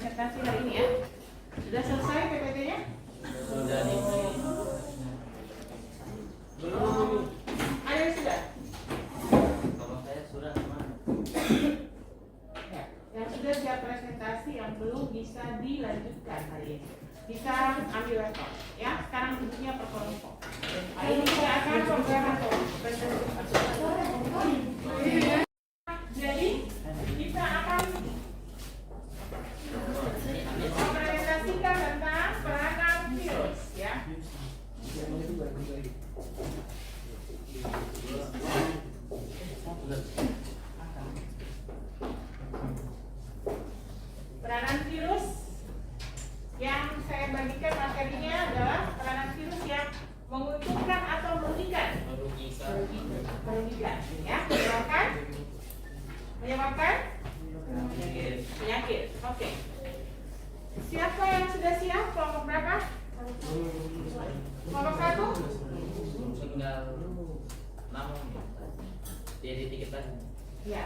presentasi hari ini ya. Sudah selesai PPT-nya? Sudah nih. Belum. Ada yang sudah? Kalau saya sudah teman. Ya. Yang sudah siap presentasi, yang belum bisa dilanjutkan hari ini. Bisa ambil laptop. Ya, sekarang duduknya per kelompok. Hari ini kita akan program atau presentasi. Jadi kita akan mempresentasikan tentang peranan virus ya. Peranan virus yang saya bagikan materinya adalah peranan virus yang menguntungkan atau merugikan. Merugikan ya. Menyebabkan penyakit. Oke. Siapa yang sudah siap? Kelompok berapa? Kelompok 1? Tinggal 6 jadi tiket lagi. Ya.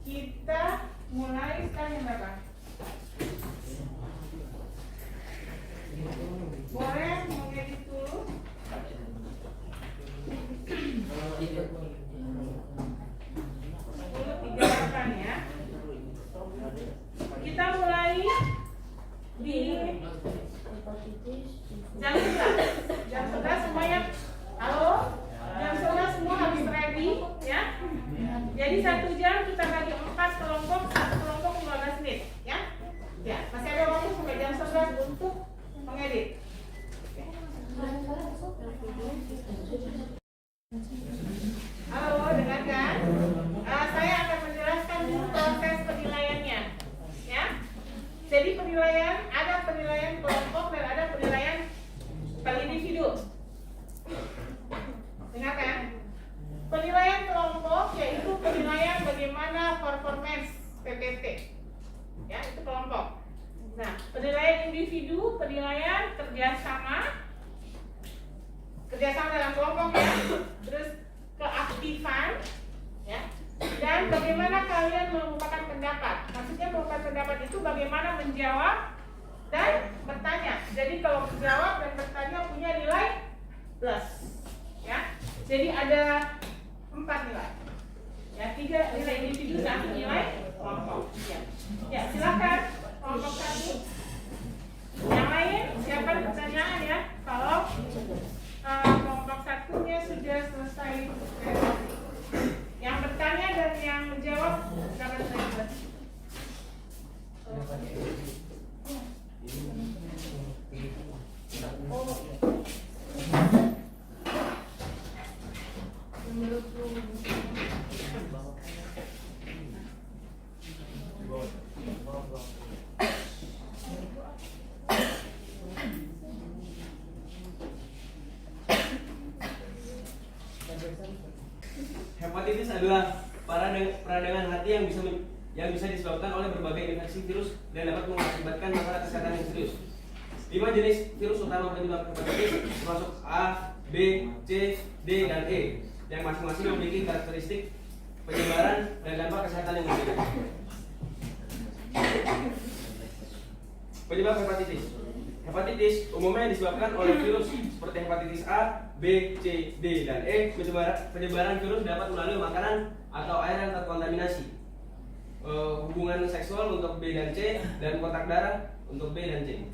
Kita mulai sekarang yang berapa? Boleh mengedit dulu? Ya. Kita mulai di jam 11 semuanya. Halo? Jam 11 semua habis ready ya. Jadi 1 jam kita bagi 4 kelompok, 1 kelompok 15 menit ya. Ya, masih ada waktu sampai jam 11 untuk mengedit. Halo, dengarkan. Saya akan menjelaskan dulu proses penilaiannya, ya. Jadi penilaian ada penilaian kelompok dan ada penilaian per individu. Dengarkan. Penilaian kelompok yaitu penilaian bagaimana performance PPT, ya itu kelompok. Nah, penilaian individu, penilaian kerjasama dalam kelompok ya. Terus keaktifan ya, dan bagaimana kalian mengemukakan pendapat. Maksudnya mengemukakan pendapat itu bagaimana menjawab dan bertanya. Jadi kalau menjawab dan bertanya punya nilai plus ya. Jadi ada 4 nilai ya, 3 nilai individu, 1 nilai kelompok ya. Ya, silakan kelompok 1. Yang lain siapa pertanyaan ya. Kalau kelompok 1-nya sudah selesai presentasi. Yang bertanya dan yang menjawab silakan saya. Hepatitis adalah peradangan hati yang bisa disebabkan oleh berbagai infeksi virus dan dapat mengakibatkan masalah kesehatan yang serius. 5 jenis virus utama penyebab hepatitis termasuk A, B, C, D, dan E, yang masing-masing memiliki karakteristik penyebaran dan dampak kesehatan yang berbeda. Penyebab hepatitis. Hepatitis umumnya disebabkan oleh virus seperti hepatitis A, B, C, D, dan E. Penyebaran virus dapat melalui makanan atau air yang terkontaminasi, hubungan seksual untuk B dan C, dan kontak darah untuk B dan C.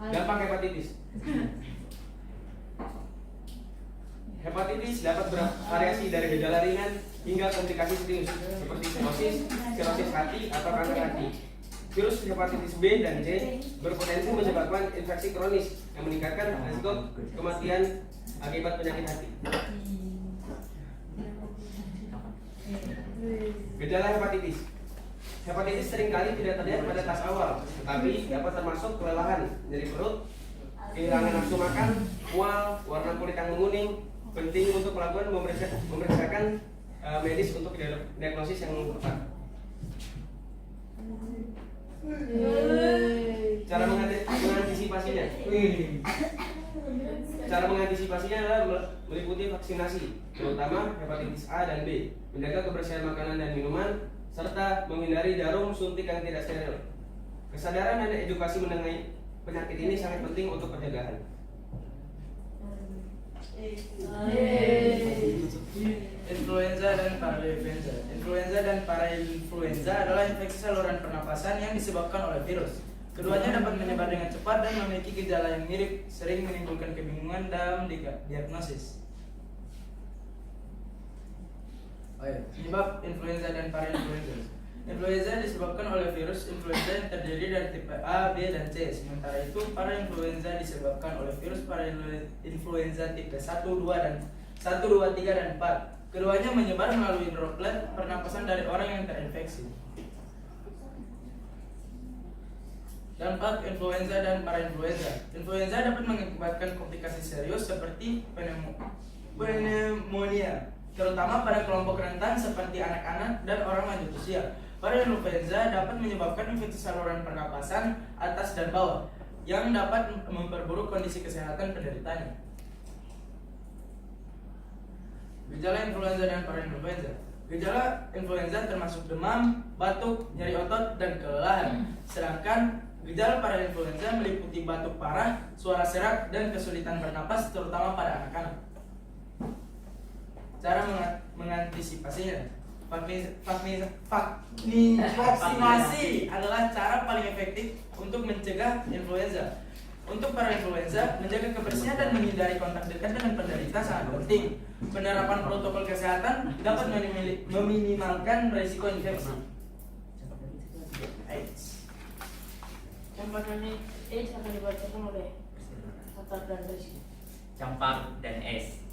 Dampak hepatitis. Hepatitis dapat bervariasi dari gejala ringan hingga komplikasi serius seperti sirosis hati atau kanker hati. Virus hepatitis B dan C berpotensi menyebabkan infeksi kronis yang meningkatkan risiko kematian akibat penyakit hati. Gejala hepatitis. Hepatitis seringkali tidak terlihat pada tas awal, tetapi dapat termasuk kelelahan, nyeri perut, kehilangan nafsu makan, mual, warna kulit yang menguning. Penting untuk melakukan memeriksakan medis untuk diagnosis yang tepat. Cara mengantisipasinya. Cara mengantisipasinya adalah meliputi vaksinasi, terutama hepatitis A dan B, menjaga kebersihan makanan dan minuman, serta menghindari jarum suntik yang tidak steril. Kesadaran dan edukasi mengenai penyakit ini sangat penting untuk pencegahan. Influenza dan parainfluenza. Influenza dan parainfluenza adalah infeksi saluran pernapasan yang disebabkan oleh virus. Keduanya dapat menyebar dengan cepat dan memiliki gejala yang mirip, sering menimbulkan kebingungan dalam diagnosis. Penyebab influenza dan parainfluenza. Influenza disebabkan oleh virus influenza yang terdiri dari tipe A, B, dan C. Sementara itu, parainfluenza disebabkan oleh virus parainfluenza tipe 1, 2, dan 1, 2, 3, dan 4. Keduanya menyebar melalui droplet pernapasan dari orang yang terinfeksi. Dampak influenza dan parainfluenza. Influenza dapat mengakibatkan komplikasi serius seperti pneumonia, terutama pada kelompok rentan seperti anak-anak dan orang lanjut usia. Parainfluenza dapat menyebabkan infeksi saluran pernapasan atas dan bawah yang dapat memperburuk kondisi kesehatan penderitanya. Gejala influenza dan parainfluenza. Gejala influenza termasuk demam, batuk, nyeri otot, dan kelelahan. Sedangkan gejala parainfluenza meliputi batuk parah, suara serak, dan kesulitan bernapas terutama pada anak-anak. Cara mengantisipasinya. Vaksinasi adalah cara paling efektif untuk mencegah influenza. Untuk parainfluenza, menjaga kebersihan dan menghindari kontak dekat dengan penderita sangat penting. Penerapan protokol kesehatan dapat meminimalkan risiko infeksi. AIDS. Campak dan AIDS akan dibacakan oleh Atar dan Rizky. Campak dan es.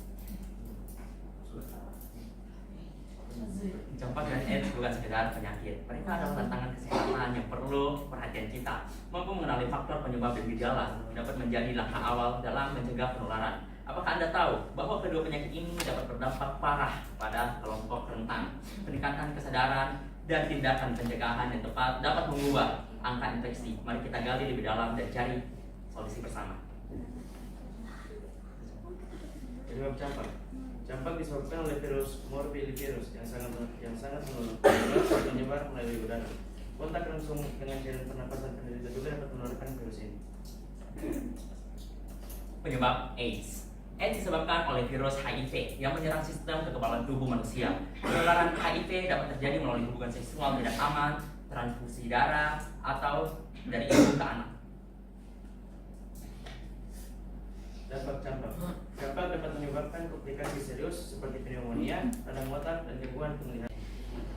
Campak dan AIDS bukan sekedar penyakit. Mereka adalah tantangan kesehatan yang perlu perhatian kita. Mampu mengenali faktor penyebab dan gejala dapat menjadi langkah awal dalam mencegah penularan. Apakah Anda tahu bahwa kedua penyakit ini dapat berdampak parah pada kelompok rentan? Peningkatan kesadaran dan tindakan pencegahan yang tepat dapat mengubah angka infeksi. Mari kita gali lebih dalam dan cari solusi bersama. Penyebab campak. Campak disebabkan oleh virus morbillivirus yang sangat menular, menyebar melalui udara. Kontak langsung dengan jaringan pernapasan penderita juga dapat menularkan virus ini. Penyebab AIDS. AIDS disebabkan oleh virus HIV yang menyerang sistem kekebalan tubuh manusia. Penularan HIV dapat terjadi melalui hubungan seksual tidak aman, transfusi darah, atau dari ibu ke anak. Dampak campak. Campak dapat menyebabkan komplikasi serius seperti pneumonia, radang otak, dan gangguan penglihatan.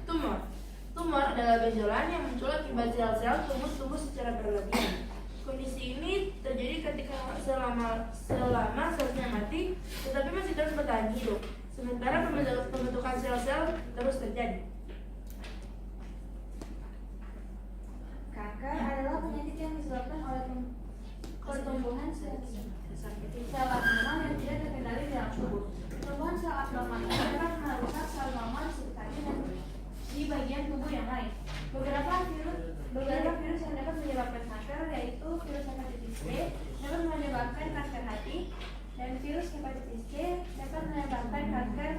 Tumor. Tumor adalah benjolan yang muncul akibat sel-sel tubuh tumbuh secara berlebihan. Kondisi ini terjadi ketika selama selnya mati, tetapi masih terus bertahan hidup. Sementara pembentukan sel-sel terus terjadi. Kanker adalah penyakit yang disebabkan oleh pertumbuhan sel abnormal yang tidak terkendali dalam tubuh. Pertumbuhan sel abnormal ini dapat merusak sel normal di sekitarnya dan di bagian tubuh yang lain. Beberapa virus yang dapat menyebabkan kanker yaitu virus hepatitis C dapat menyebabkan kanker hati dan virus hepatitis C dapat menyebabkan kanker.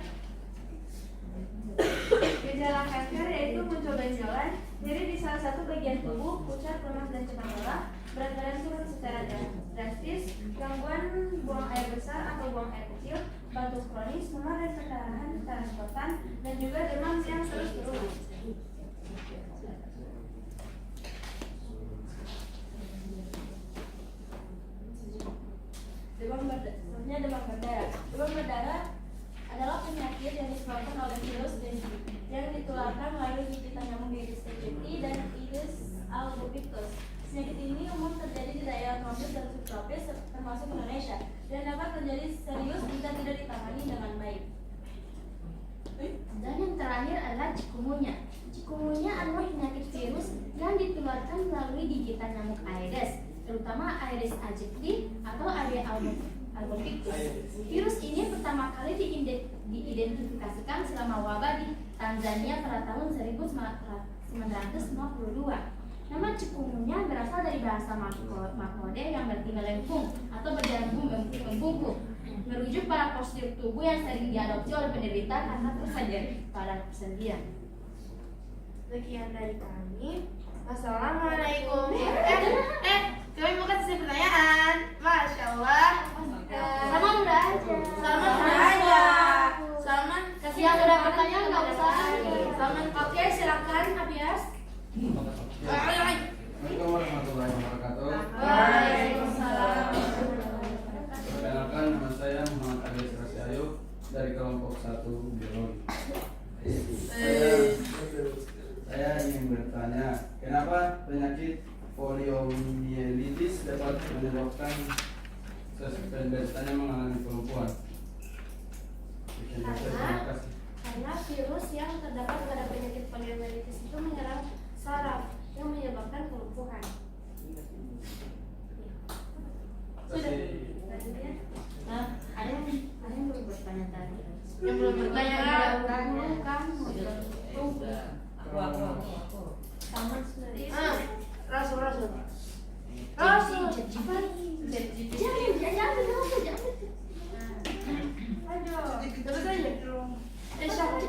Gejala kanker yaitu muncul benjolan, nyeri di salah satu bagian tubuh, pucat, lemas, dan cepat lelah, berat badan turun secara drastis, gangguan buang air besar atau buang air kecil, batuk kronis, mual dan pendarahan secara spontan, dan juga demam yang terus berulang. Demam berdarah. Demam berdarah adalah penyakit yang disebabkan oleh virus dengue yang ditularkan melalui gigitan nyamuk Aedes aegypti dan Aedes albopictus. Penyakit ini umum terjadi di daerah tropis dan subtropis termasuk Indonesia dan dapat terjadi serius jika tidak ditangani dengan baik. Dan yang terakhir adalah chikungunya. Chikungunya adalah penyakit virus yang ditularkan melalui gigitan nyamuk Aedes, terutama Aedes aegypti atau Aedes albopictus. Virus ini pertama kali diidentifikasikan selama wabah di Tanzania pada tahun 1952. Nama chikungunya berasal dari bahasa Makmode yang berarti melengkung atau berjalan membungkuk, merujuk pada postur tubuh yang sering diadopsi oleh penderita karena tersajar pada kesendian. Sekian dari kami. Wassalamualaikum. Kami mau kasih pertanyaan. Masya Allah. Sama udah aja. Salman sudah aja. Salman kasih Yang udah pertanyaan nggak usah. Salman, oke silakan Abias. Assalamualaikum warahmatullahi wabarakatuh. Waalaikumsalam. Perkenalkan, nama saya Muhammad Abias Rasyayu dari kelompok 1 biologi. Saya ingin bertanya, kenapa penyakit poliomyelitis dapat menyebabkan penderitanya mengalami kelumpuhan? Terima kasih. Karena virus yang terdapat pada penyakit poliomyelitis itu menyerang saraf yang menyebabkan kelumpuhan. Sudah. Lanjutnya. Nah, ada yang belum bertanya tadi. Yang Yang belum bertanya kamu. Aku. Taman sudah. Rasul. Jangan. Aduh, terus aja. Siapa?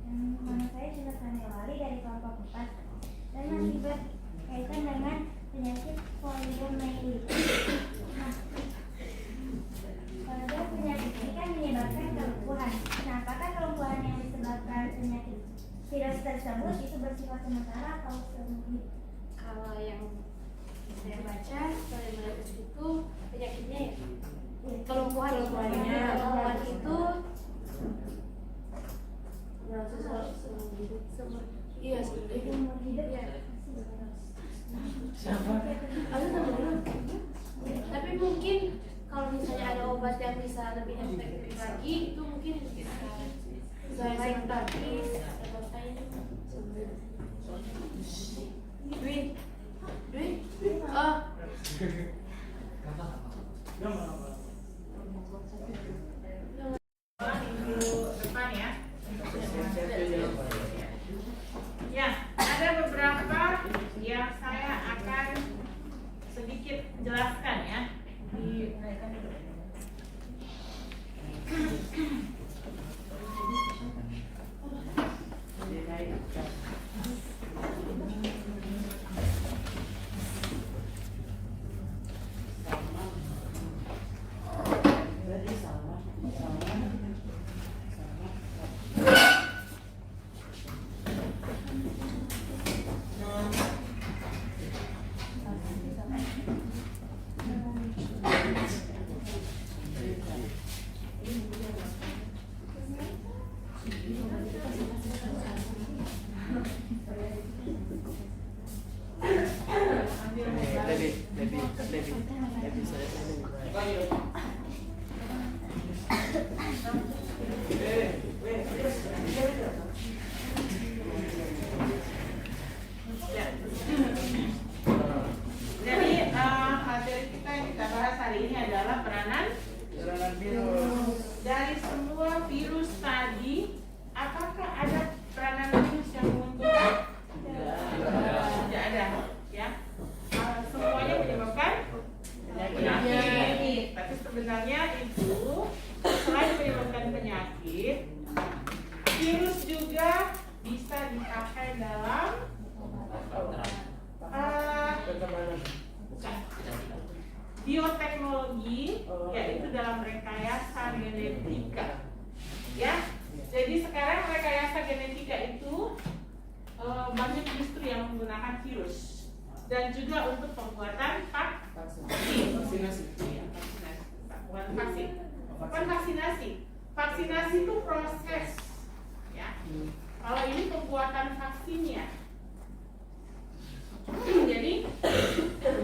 Nama saya Cinta Sanewali dari kelompok 4 dan masih berkaitan dengan penyakit poliomyelitis. Nah, pada penyakit ini kan menyebabkan kelumpuhan. Nah, apakah kelumpuhan yang disebabkan penyakit virus tersebut itu bersifat sementara atau seumur? Kalau yang saya baca poliomyelitis itu penyakitnya ya kelumpuhan itu iya Seumur hidup Iya. Siapa? Tapi mungkin kalau misalnya ada obat yang bisa lebih efektif lagi itu mungkin bisa sebentar Duit. Oh. Minggu depan ya. Ya, ada beberapa yang saya akan sedikit jelaskan ya. Jadi materi kita yang kita bahas hari ini adalah peranan dari semua virus tadi. Apakah ada peranan virus yang menguntungkan? Tidak ada, ya. Semuanya menyebabkan penyakit. Tapi sebenarnya itu selain menyebabkan penyakit, virus juga bisa dipakai dalam bioteknologi, yaitu dalam rekayasa genetika. Ya, jadi sekarang rekayasa genetika itu banyak industri yang menggunakan virus dan juga untuk pembuatan vaksinasi. Bukan vaksin, bukan vaksinasi. Vaksinasi itu proses, ya. Kalau ini pembuatan vaksinnya. Jadi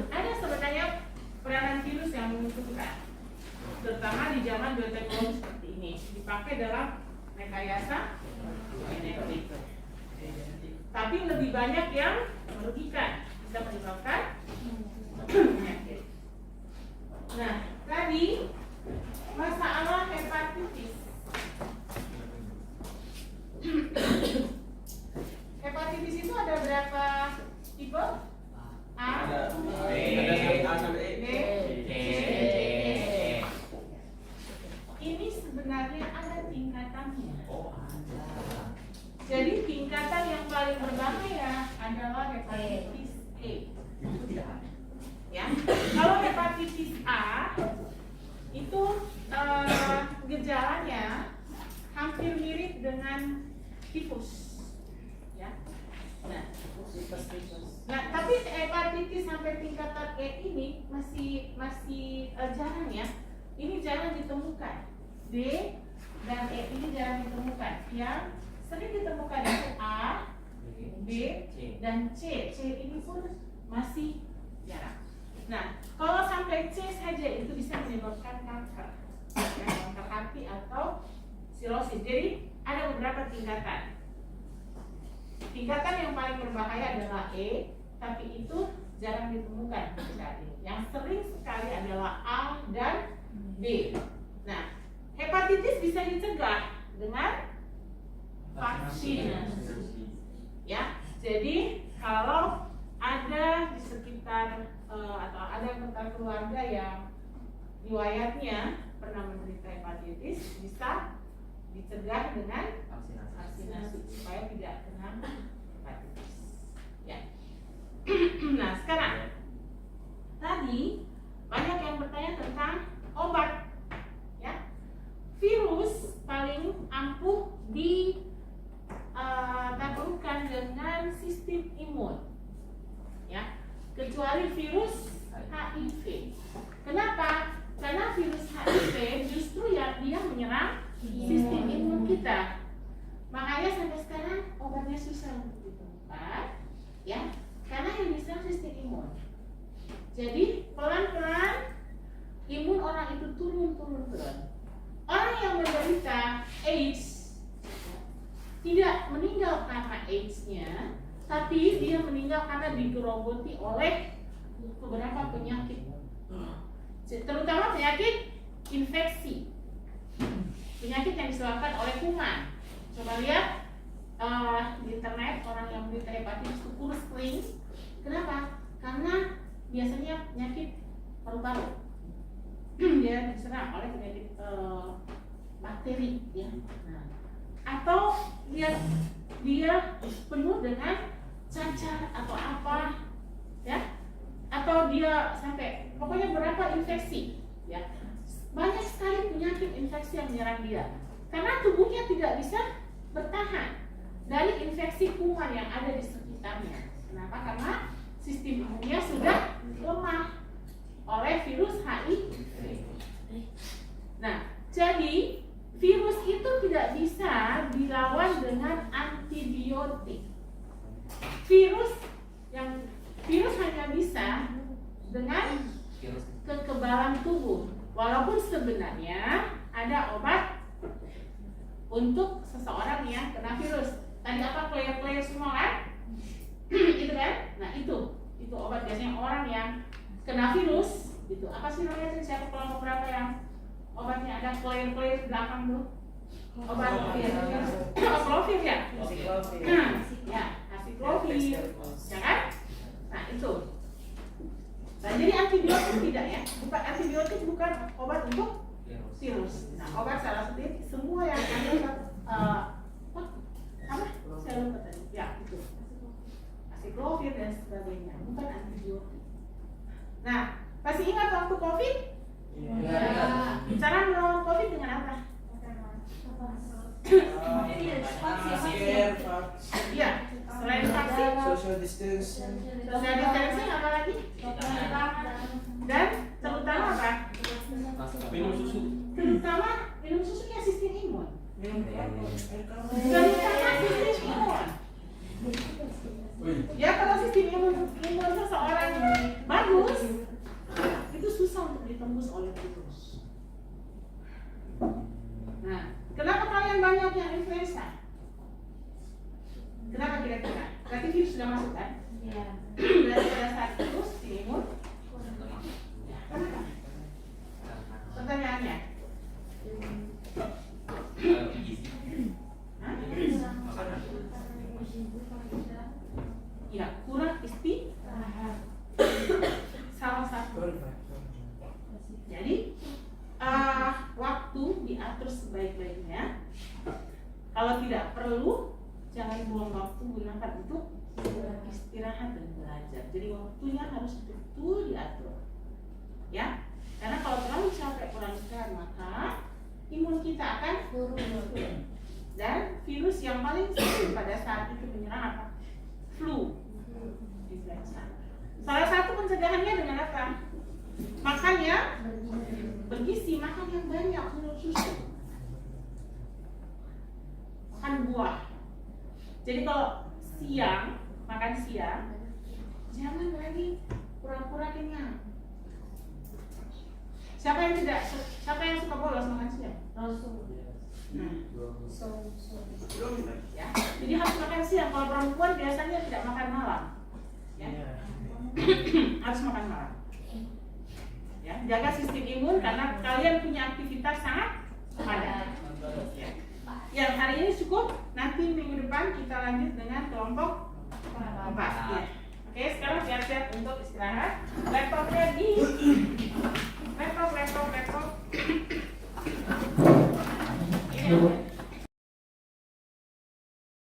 ada sebenarnya peranan virus yang menguntungkan, terutama di zaman bioteknologi seperti ini, dipakai dalam rekayasa genetik. Tapi lebih banyak yang merugikan, bisa menyebabkan penyakit. Nah, tadi masalah hepatitis. Hepatitis itu ada berapa tipe? A, Ada A sampai E. B, C, D, E. tingkatannya. Oh, ada. Jadi tingkatan yang paling berbahaya adalah hepatitis A. Itu tidak ada. Ya, kalau hepatitis A itu gejalanya hampir mirip dengan tifus, ya. Nah, tapi hepatitis sampai tingkatan E ini masih jarang ya. Ini jarang ditemukan. D dan E ini jarang ditemukan. Yang sering ditemukan itu A, B, dan C. C ini pun masih jarang. Nah, kalau sampai C saja itu bisa menyebabkan kanker, ya, kanker hati atau sirosis. Jadi ada beberapa tingkatan. Tingkatan yang paling berbahaya adalah E, tapi itu jarang ditemukan saat ini. Yang sering sekali adalah A dan B. Nah, hepatitis bisa dicegah dengan vaksinasi. Ya, jadi kalau ada di sekitar atau ada anggota keluarga yang riwayatnya pernah menderita hepatitis, bisa dicegah dengan vaksinasi supaya tidak kena hepatitis. Ya. Nah, sekarang tadi banyak yang bertanya tentang obat. Ya, virus paling ampuh ditaklukkan dengan sistem imun. Ya, kecuali virus HIV. Kenapa? Karena virus HIV justru ya dia menyerang sistem imun kita. Makanya sampai sekarang obatnya susah untuk ditemukan, ya, karena yang diserang sistem imun. Jadi pelan-pelan imun orang itu turun. Orang yang menderita AIDS tidak meninggal karena AIDS-nya, tapi dia meninggal karena digerogoti oleh beberapa penyakit, terutama penyakit infeksi, penyakit yang disebabkan oleh kuman. Coba lihat di internet orang yang menderita hepatitis itu kurus kering. Kenapa? Karena biasanya penyakit paru-paru. Dia diserang oleh penyakit bakteri, ya. Nah, atau dia penuh dengan cacar atau apa, ya, atau dia sampai pokoknya berapa infeksi, ya, banyak sekali penyakit infeksi yang menyerang dia karena tubuhnya tidak bisa bertahan dari infeksi kuman yang ada di sekitarnya. Kenapa? Karena sistem imunnya sudah lemah oleh virus HIV. Nah, jadi virus itu tidak bisa dilawan dengan antibiotik. Virus hanya bisa dengan kekebalan tubuh. Walaupun sebenarnya ada obat untuk seseorang yang kena virus. Tadi apa, player semua kan? Itu kan? Nah, itu obat biasanya orang yang kena virus gitu. Apa sih namanya, siapa kelompok berapa yang obatnya ada player di belakang tuh? Obat acyclovir ya? Ya, acyclovir, ya kan? Nah, itu. Nah, jadi antibiotik tidak ya? Antibiotik bukan obat untuk virus. Nah, obat salah satu semua yang ada apa? Saya lupa tadi. Ya, itu. Acyclovir dan sebagainya, bukan antibiotik. Nah, masih ingat waktu COVID? Ya. Cara melawan COVID dengan apa? Iya, selain vaksin, social distancing, apa lagi? Dan terutama apa? Minum susu. Terutama minum susunya sistem imun. Terutama sistem imun. Ya, kalau sistem imun seseorang bagus, itu susah untuk ditembus oleh virus. Nah, kenapa kalian banyak yang influenza? Kenapa kira-kira? Berarti virus sudah masuk kan? Iya. Berarti pada saat itu sistem imun. Kenapa? Pertanyaannya. Ya, kurang istirahat. Salah satu. Jadi waktu diatur sebaik-baiknya Kalau tidak perlu, jangan buang waktu, gunakan untuk istirahat dan belajar. Jadi waktunya harus betul diatur, ya. Karena kalau terlalu capek kurang istirahat, maka imun kita akan turun. Dan virus yang paling sering pada saat itu menyerang apa? Flu, influenza. Salah satu pencegahannya dengan apa? Makannya bergizi, makan yang banyak, minum susu, makan buah. Jadi kalau siang, makan siang, jangan lagi pura-pura kenyang. Siapa yang suka bolos makan siang? Nah, ya. Jadi harus makan siang. Kalau perempuan biasanya tidak makan malam, ya. Harus makan malam. Ya, jaga sistem imun karena kalian punya aktivitas sangat padat. Ya. Yang hari ini cukup. Nanti minggu depan kita lanjut dengan kelompok 4. Ya. Oke, sekarang siap-siap untuk istirahat. Laptopnya di laptop. Ini